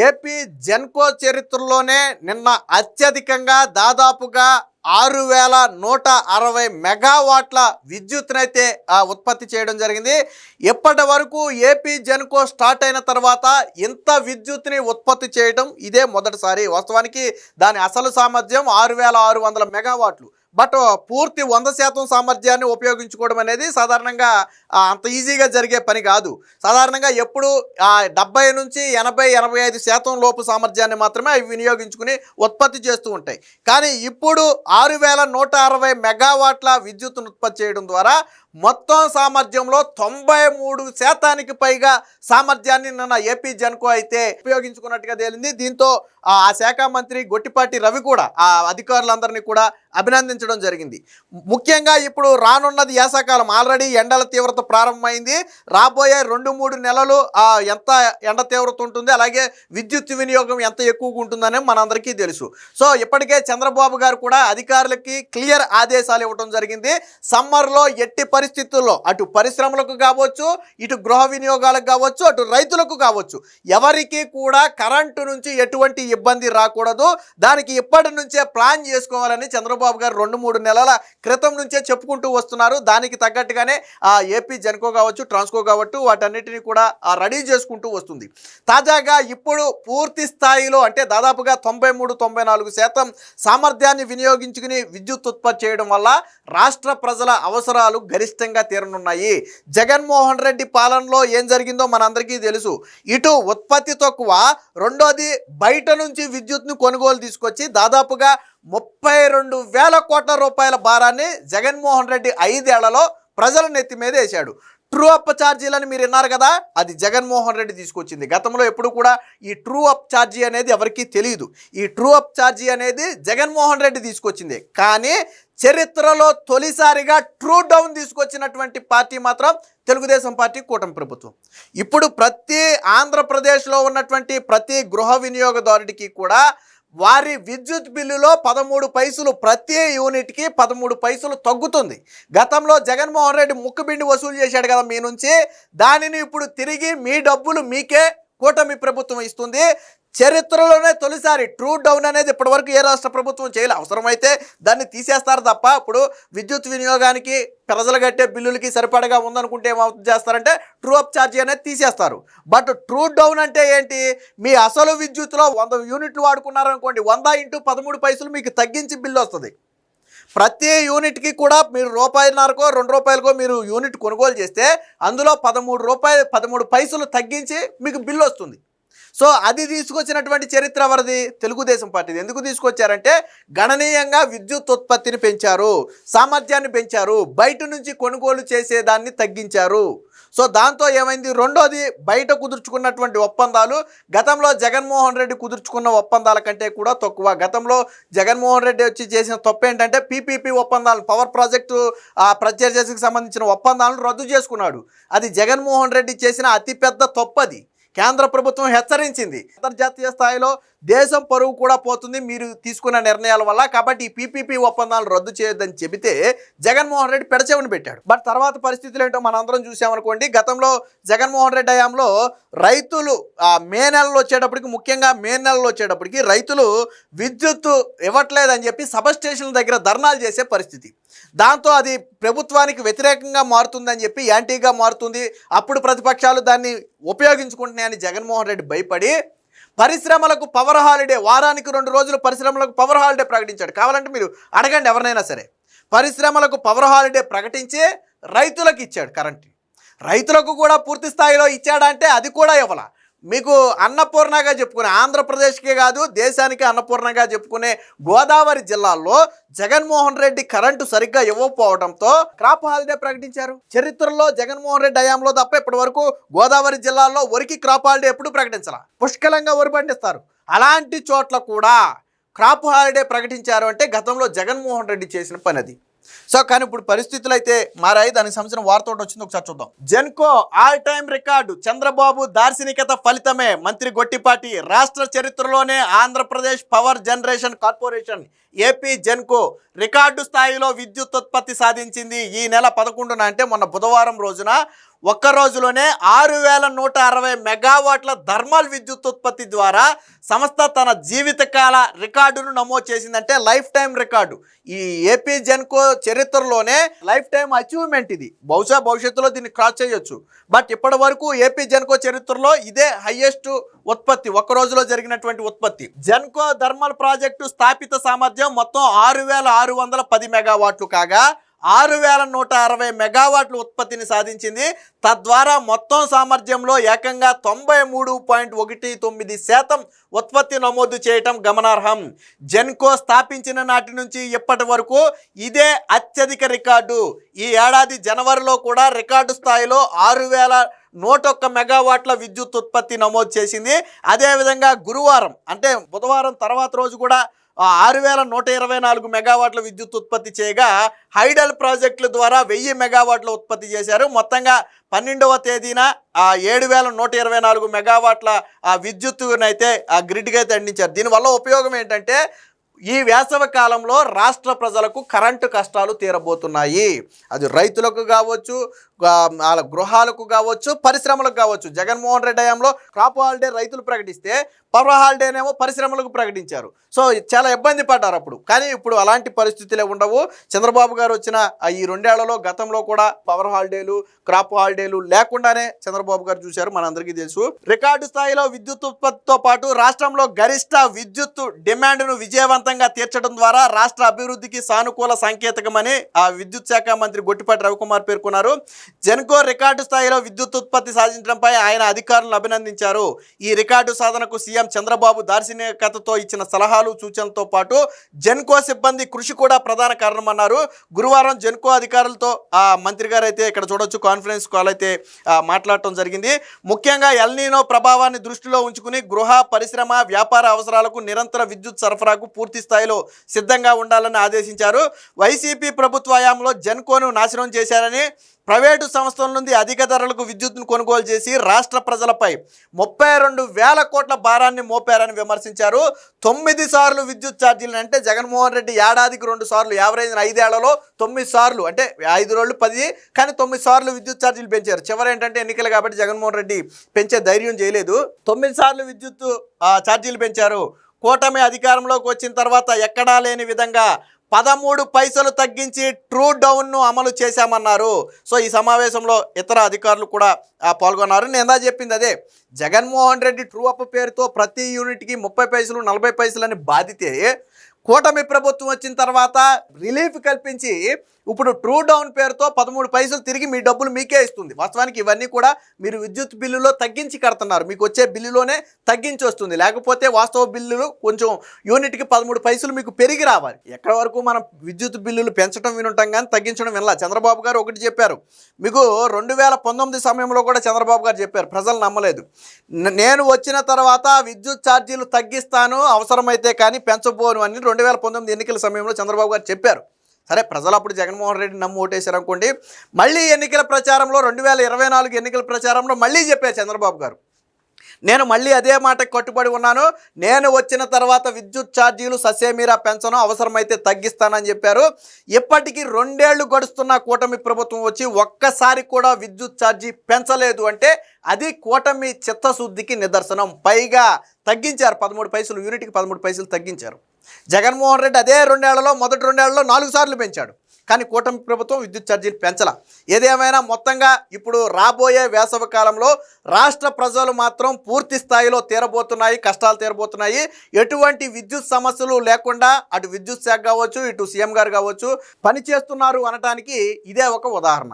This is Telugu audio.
ఏపీ జెన్కో చరిత్రలోనే నిన్న అత్యధికంగా దాదాపుగా 6160 మెగావాట్ల విద్యుత్తునైతే ఉత్పత్తి చేయడం జరిగింది. ఇప్పటి వరకు ఏపీ జెన్కో స్టార్ట్ అయిన తర్వాత ఇంత విద్యుత్తుని ఉత్పత్తి చేయడం ఇదే మొదటిసారి. వాస్తవానికి దాని అసలు సామర్థ్యం 6600 మెగావాట్లు. బట్ పూర్తి 100% సామర్థ్యాన్ని ఉపయోగించుకోవడం అనేది సాధారణంగా అంత ఈజీగా జరిగే పని కాదు. సాధారణంగా ఎప్పుడు 70 నుంచి 80-85% లోపు సామర్థ్యాన్ని మాత్రమే అవి వినియోగించుకుని ఉత్పత్తి చేస్తూ ఉంటాయి. కానీ ఇప్పుడు 6160 మెగావాట్ల విద్యుత్తును ఉత్పత్తి చేయడం ద్వారా మొత్తం సామర్థ్యంలో 93% పైగా సామర్థ్యాన్ని నిన్న ఏపీ జెన్కో అయితే ఉపయోగించుకున్నట్టుగా తేలింది. దీంతో ఆ శాఖ మంత్రి గొట్టిపాటి రవి కూడా ఆ అధికారులందరినీ కూడా అభినందించడం జరిగింది. ముఖ్యంగా ఇప్పుడు రానున్నది వేసవికాలం. ఆల్రెడీ ఎండల తీవ్రత ప్రారంభమైంది. రాబోయే 2-3 నెలలు ఎంత ఎండ తీవ్రత ఉంటుంది, అలాగే విద్యుత్ వినియోగం ఎంత ఎక్కువగా ఉంటుందని మనందరికీ తెలుసు. సో ఇప్పటికే చంద్రబాబు గారు కూడా అధికారులకి క్లియర్ ఆదేశాలు ఇవ్వడం జరిగింది. సమ్మర్లో ఎట్టి పరిస్థితుల్లో అటు పరిశ్రమలకు కావచ్చు, ఇటు గృహ వినియోగాలకు కావచ్చు, అటు రైతులకు కావచ్చు, ఎవరికి కూడా కరెంటు నుంచి ఎటువంటి ఇబ్బంది రాకూడదు. దానికి ఇప్పటి నుంచే ప్లాన్ చేసుకోవాలని చంద్రబాబు గారు 2-3 నెలల క్రితం నుంచే చెప్పుకుంటూ వస్తున్నారు. దానికి తగ్గట్టుగానే ఏపీ జెన్కో కావచ్చు, ట్రాన్స్కో కావచ్చు, వాటన్నిటిని కూడా రెడీ చేసుకుంటూ వస్తుంది. తాజాగా ఇప్పుడు పూర్తి స్థాయిలో అంటే దాదాపుగా 93-94% సామర్థ్యాన్ని వినియోగించుకుని విద్యుత్ ఉత్పత్తి చేయడం వల్ల రాష్ట్ర ప్రజల అవసరాలు గరిష్టంగా తీరనున్నాయి. జగన్మోహన్ రెడ్డి పాలనలో ఏం జరిగిందో మనందరికీ తెలుసు. ఇటు ఉత్పత్తి తక్కువ, రెండోది బయట నుంచి విద్యుత్ను కొనుగోలు తీసుకొచ్చి దాదాపుగా 32,000 కోట్ల రూపాయల భారాన్ని జగన్మోహన్ రెడ్డి 5 ఏళ్లలో ప్రజల నెత్తి మీద వేశాడు. ట్రూ అప్ ఛార్జీలని మీరు విన్నారు కదా, అది జగన్మోహన్ రెడ్డి తీసుకొచ్చింది. గతంలో ఎప్పుడు కూడా ఈ ట్రూ అప్ ఛార్జీ అనేది ఎవరికీ తెలియదు. ఈ ట్రూ అప్ ఛార్జీ అనేది జగన్మోహన్ రెడ్డి తీసుకొచ్చింది. కానీ చరిత్రలో తొలిసారిగా ట్రూ డౌన్ తీసుకొచ్చినటువంటి పార్టీ మాత్రం తెలుగుదేశం పార్టీ, కూటమి ప్రభుత్వం. ఇప్పుడు ప్రతి ఆంధ్రప్రదేశ్లో ఉన్నటువంటి ప్రతి గృహ వినియోగదారుడికి కూడా వారి విద్యుత్ బిల్లులో 13 పైసలు, ప్రతి యూనిట్కి 13 పైసలు తగ్గుతుంది. గతంలో జగన్మోహన్ రెడ్డి ముక్కుబిండి వసూలు చేశాడు కదా మీ నుంచి, దానిని ఇప్పుడు తిరిగి మీ డబ్బులు మీకే కూటమి ప్రభుత్వం ఇస్తుంది. చరిత్రలోనే తొలిసారి ట్రూ డౌన్ అనేది ఇప్పటివరకు ఏ రాష్ట్ర ప్రభుత్వం చేయలేదు. అవసరమైతే దాన్ని తీసేస్తారు తప్ప ఇప్పుడు విద్యుత్ వినియోగానికి ప్రజలు కట్టే బిల్లులకి సరిపడగా ఉందనుకుంటే ఏమవుతుంది చేస్తారంటే ట్రూ అప్ ఛార్జీ అనేది తీసేస్తారు. బట్ ట్రూ డౌన్ అంటే ఏంటి, మీ అసలు విద్యుత్తులో 100 యూనిట్లు వాడుకున్నారనుకోండి, 100 × 13 పైసలు మీకు తగ్గించి బిల్లు వస్తుంది. ప్రతి యూనిట్కి కూడా మీరు ₹1.5కో ₹2కో మీరు యూనిట్ కొనుగోలు చేస్తే అందులో 13 పైసలు తగ్గించి మీకు బిల్లు వస్తుంది. సో అది తీసుకొచ్చినటువంటి చరిత్ర ఎవరిది? తెలుగుదేశం పార్టీది. ఎందుకు తీసుకొచ్చారంటే గణనీయంగా విద్యుత్ ఉత్పత్తిని పెంచారు, సామర్థ్యాన్ని పెంచారు, బయట నుంచి కొనుగోలు చేసేదాన్ని తగ్గించారు. సో దాంతో ఏమైంది, రెండోది బయట కుదుర్చుకున్నటువంటి ఒప్పందాలు గతంలో జగన్మోహన్ రెడ్డి కుదుర్చుకున్న ఒప్పందాల కంటే కూడా తక్కువ. గతంలో జగన్మోహన్ రెడ్డి వచ్చి చేసిన తప్పు ఏంటంటే పీపీపీ ఒప్పందాలు, పవర్ ప్రాజెక్టు ప్రత్యేక సంబంధించిన ఒప్పందాలను రద్దు చేసుకున్నాడు. అది జగన్మోహన్ రెడ్డి చేసిన అతిపెద్ద తప్పు. అది కేంద్ర ప్రభుత్వం హెచ్చరించింది. అంతర్జాతీయ స్థాయిలో దేశం పరువు కూడా పోతుంది మీరు తీసుకున్న నిర్ణయాల వల్ల, కాబట్టి ఈ పీపీపీ ఒప్పందాలు రద్దు చేయొద్దని చెబితే జగన్మోహన్ రెడ్డి పెడచెవిని పెట్టాడు. బట్ తర్వాత పరిస్థితులు ఏంటో మనందరం చూసామనుకోండి. గతంలో జగన్మోహన్ రెడ్డి హయాంలో రైతులు మే నెలలో వచ్చేటప్పటికి, ముఖ్యంగా మే నెలలో వచ్చేటప్పటికి రైతులు విద్యుత్తు ఇవ్వట్లేదని చెప్పి సబ్స్టేషన్ల దగ్గర ధర్నాలు చేసే పరిస్థితి. దాంతో అది ప్రభుత్వానికి వ్యతిరేకంగా మారుతుందని చెప్పి యాంటీగా మారుతుంది. అప్పుడు ప్రతిపక్షాలు దాన్ని ఉపయోగించుకుంటున్నాయని జగన్మోహన్ రెడ్డి భయపడి పరిశ్రమలకు పవర్ హాలిడే, వారానికి 2 రోజులు పరిశ్రమలకు పవర్ హాలిడే ప్రకటించాడు. కావాలంటే మీరు అడగండి ఎవరినైనా సరే. పరిశ్రమలకు పవర్ హాలిడే ప్రకటించి రైతులకు ఇచ్చాడు కరెంట్. రైతులకు కూడా పూర్తి స్థాయిలో ఇచ్చాడంటే అది కూడా ఇవ్వాల. మీకు అన్నపూర్ణగా చెప్పుకునే, ఆంధ్రప్రదేశ్కే కాదు దేశానికి అన్నపూర్ణగా చెప్పుకునే గోదావరి జిల్లాల్లో జగన్మోహన్ రెడ్డి కరెంటు సరిగ్గా ఇవ్వకపోవడంతో క్రాప్ హాలిడే ప్రకటించారు. చరిత్రలో జగన్మోహన్ రెడ్డి హయాంలో తప్ప ఇప్పటి వరకు గోదావరి జిల్లాలో వరికి క్రాప్ హాలిడే ఎప్పుడు ప్రకటించాల, పుష్కలంగా వరి పండిస్తారు. అలాంటి చోట్ల కూడా క్రాప్ హాలిడే ప్రకటించారు అంటే గతంలో జగన్మోహన్ రెడ్డి చేసిన పని అది. సో కానీ ఇప్పుడు పరిస్థితులు అయితే మారాయి. దానికి సంబంధించిన వార్త ఒకటి వచ్చింది, ఒకసారి చూద్దాం. Genco all time record, Chandrababu దార్శనికత ఫలితమే. మంత్రి గొట్టిపాటి, రాష్ట్ర చరిత్రలోనే Andhra Pradesh power generation corporation AP Genco record స్థాయిలో విద్యుత్ ఉత్పత్తి సాధించింది. ఈ నెల 11న అంటే మొన్న బుధవారం రోజున ఒక్క రోజులోనే 6160 మెగావాట్ల థర్మల్ విద్యుత్ ఉత్పత్తి ద్వారా సంస్థ తన జీవితకాల రికార్డును నమోదు చేసిందంటే లైఫ్ టైం రికార్డు. ఈ ఏపీ జెన్కో చరిత్రలోనే లైఫ్ టైం అచీవ్మెంట్ ఇది. బహుశా భవిష్యత్తులో దీన్ని క్రాస్ చేయొచ్చు. బట్ ఇప్పటి వరకు ఏపీ జెన్కో చరిత్రలో ఇదే హైయెస్ట్ ఉత్పత్తి, ఒక్క రోజులో జరిగినటువంటి ఉత్పత్తి. జెన్కో థర్మల్ ప్రాజెక్టు స్థాపిత సామర్థ్యం మొత్తం 6610 మెగావాట్లు కాగా 6160 మెగావాట్ల ఉత్పత్తిని సాధించింది. తద్వారా మొత్తం సామర్థ్యంలో ఏకంగా 93.19% ఉత్పత్తి నమోదు చేయటం గమనార్హం. జెన్కో స్థాపించిన నాటి నుంచి ఇప్పటి వరకు ఇదే అత్యధిక రికార్డు. ఈ ఏడాది జనవరిలో కూడా రికార్డు స్థాయిలో 6101 మెగావాట్ల విద్యుత్ ఉత్పత్తి నమోదు చేసింది. అదేవిధంగా గురువారం అంటే బుధవారం తర్వాత రోజు కూడా 6124 మెగావాట్ల విద్యుత్ ఉత్పత్తి చేయగా హైడల్ ప్రాజెక్టుల ద్వారా 1000 మెగావాట్ల ఉత్పత్తి చేశారు. మొత్తంగా 12వ తేదీన 7124 మెగావాట్ల విద్యుత్తునైతే గ్రిడ్కి అయితే అందించారు. దీనివల్ల ఉపయోగం ఏంటంటే ఈ వేసవి కాలంలో రాష్ట్ర ప్రజలకు కరెంటు కష్టాలు తీరబోతున్నాయి. అది రైతులకు కావచ్చు, వాళ్ళ గృహాలకు కావచ్చు, పరిశ్రమలకు కావచ్చు. జగన్మోహన్ రెడ్డి హయాంలో క్రాప్ హాలిడే రైతులు ప్రకటిస్తే పవర్ హాలిడేనేమో పరిశ్రమలకు ప్రకటించారు. సో చాలా ఇబ్బంది పడ్డారు అప్పుడు. కానీ ఇప్పుడు అలాంటి పరిస్థితులే ఉండవు. చంద్రబాబు గారు వచ్చిన ఈ 2 ఏళ్లలో గతంలో కూడా పవర్ హాలిడేలు, క్రాప్ హాలిడేలు లేకుండానే చంద్రబాబు గారు చూశారు, మనందరికీ తెలుసు. రికార్డు స్థాయిలో విద్యుత్ ఉత్పత్తితో పాటు రాష్ట్రంలో గరిష్ట విద్యుత్ డిమాండ్ను విజయవంతంగా తీర్చడం ద్వారా రాష్ట్ర అభివృద్ధికి సానుకూల సంకేతకమని విద్యుత్ శాఖ మంత్రి గొట్టిపాటి రవికుమార్ పేర్కొన్నారు. జెన్కో రికార్డు స్థాయిలో విద్యుత్ ఉత్పత్తి సాధించడంపై ఆయన అధికారులను అభినందించారు. ఈ రికార్డు సాధనకు సీఎం చంద్రబాబు దార్శనికతతో ఇచ్చిన సలహాలు, సూచనలతో పాటు జెన్కో సిబ్బంది కృషి కూడా ప్రధాన కారణమన్నారు. గురువారం జెన్కో అధికారులతో మంత్రి గారు అయితే ఇక్కడ చూడొచ్చు కాన్ఫరెన్స్ కాల్ అయితే మాట్లాడటం జరిగింది. ముఖ్యంగా ఎల్నీనో ప్రభావాన్ని దృష్టిలో ఉంచుకుని గృహ, పరిశ్రమ, వ్యాపార అవసరాలకు నిరంతర విద్యుత్ సరఫరాకు పూర్తి స్థాయిలో సిద్ధంగా ఉండాలని ఆదేశించారు. వైసీపీ ప్రభుత్వ హయాంలో జెన్కోను నాశనం చేశారని, ప్రైవేటు సంస్థల నుండి అధిక ధరలకు విద్యుత్తును కొనుగోలు చేసి రాష్ట్ర ప్రజలపై 32,000 కోట్ల భారాన్ని మోపారని విమర్శించారు. 9 సార్లు విద్యుత్ ఛార్జీలు అంటే జగన్మోహన్ రెడ్డి ఏడాదికి 2 సార్లు, యావరేజ్ 5 ఏళ్లలో 9 సార్లు అంటే 5 రోజులు 10 కానీ 9 సార్లు విద్యుత్ ఛార్జీలు పెంచారు. చివరి ఏంటంటే ఎన్నికలు కాబట్టి జగన్మోహన్ రెడ్డి పెంచే ధైర్యం చేయలేదు. 9 సార్లు విద్యుత్ ఛార్జీలు పెంచారు. కూటమి అధికారంలోకి వచ్చిన తర్వాత ఎక్కడా లేని విధంగా 13 పైసలు తగ్గించి ట్రూ డౌన్ను అమలు చేశామన్నారు. సో ఈ సమావేశంలో ఇతర అధికారులు కూడా పాల్గొన్నారు. నేను ఎంత చెప్పింది అదే, జగన్మోహన్ రెడ్డి ట్రూ అప్ పేరుతో ప్రతి యూనిట్కి 30 పైసలు 40 పైసలు అని బాధితే కూటమి ప్రభుత్వం వచ్చిన తర్వాత రిలీఫ్ కల్పించి ఇప్పుడు ట్రూ డౌన్ పేరుతో 13 పైసలు తిరిగి మీ డబ్బులు మీకే ఇస్తుంది. వాస్తవానికి ఇవన్నీ కూడా మీరు విద్యుత్ బిల్లులో తగ్గించి కడుతున్నారు, మీకు వచ్చే బిల్లులోనే తగ్గించి వస్తుంది. లేకపోతే వాస్తవ బిల్లులు కొంచెం యూనిట్కి 13 పైసలు మీకు పెరిగి రావాలి. ఎక్కడి వరకు మనం విద్యుత్ బిల్లులు పెంచడం వినుంటాం కానీ తగ్గించడం వినలా. చంద్రబాబు గారు ఒకటి చెప్పారు, మీకు 2019 సమయంలో కూడా చంద్రబాబు గారు చెప్పారు, ప్రజలు నమ్మలేదు. నేను వచ్చిన తర్వాత విద్యుత్ ఛార్జీలు తగ్గిస్తాను అవసరమైతే కానీ పెంచబోను అని 2019 ఎన్నికల సమయంలో చంద్రబాబు గారు చెప్పారు. సరే, ప్రజలు అప్పుడు జగన్మోహన్ రెడ్డి నమ్ము ఓటేశారు అనుకోండి. మళ్ళీ ఎన్నికల ప్రచారంలో 2024 ఎన్నికల ప్రచారంలో మళ్ళీ చెప్పారు చంద్రబాబు గారు, నేను మళ్ళీ అదే మాటకు కట్టుబడి ఉన్నాను, నేను వచ్చిన తర్వాత విద్యుత్ ఛార్జీలు ససేమీరా పెంచను, అవసరమైతే తగ్గిస్తానని చెప్పారు. ఇప్పటికీ 2 ఏళ్లు గడుస్తున్న కూటమి ప్రభుత్వం వచ్చి ఒక్కసారి కూడా విద్యుత్ ఛార్జీ పెంచలేదు అంటే అది కూటమి చిత్తశుద్ధికి నిదర్శనం. పైగా తగ్గించారు 13 పైసలు, యూనిట్కి 13 పైసలు తగ్గించారు. జగన్మోహన్ రెడ్డి అదే 2 ఏళ్లలో మొదటి 2 ఏళ్లలో 4 సార్లు పెంచాడు. కానీ కూటమి ప్రభుత్వం విద్యుత్ ఛార్జీలు పెంచలా. ఏదేమైనా మొత్తంగా ఇప్పుడు రాబోయే వేసవి కాలంలో రాష్ట్ర ప్రజలు మాత్రం పూర్తి స్థాయిలో తీరబోతున్నాయి, కష్టాలు తీరబోతున్నాయి. ఎటువంటి విద్యుత్ సమస్యలు లేకుండా అటు విద్యుత్ శాఖ కావచ్చు, ఇటు సీఎం గారు కావచ్చు పనిచేస్తున్నారు అనటానికి ఇదే ఒక ఉదాహరణ.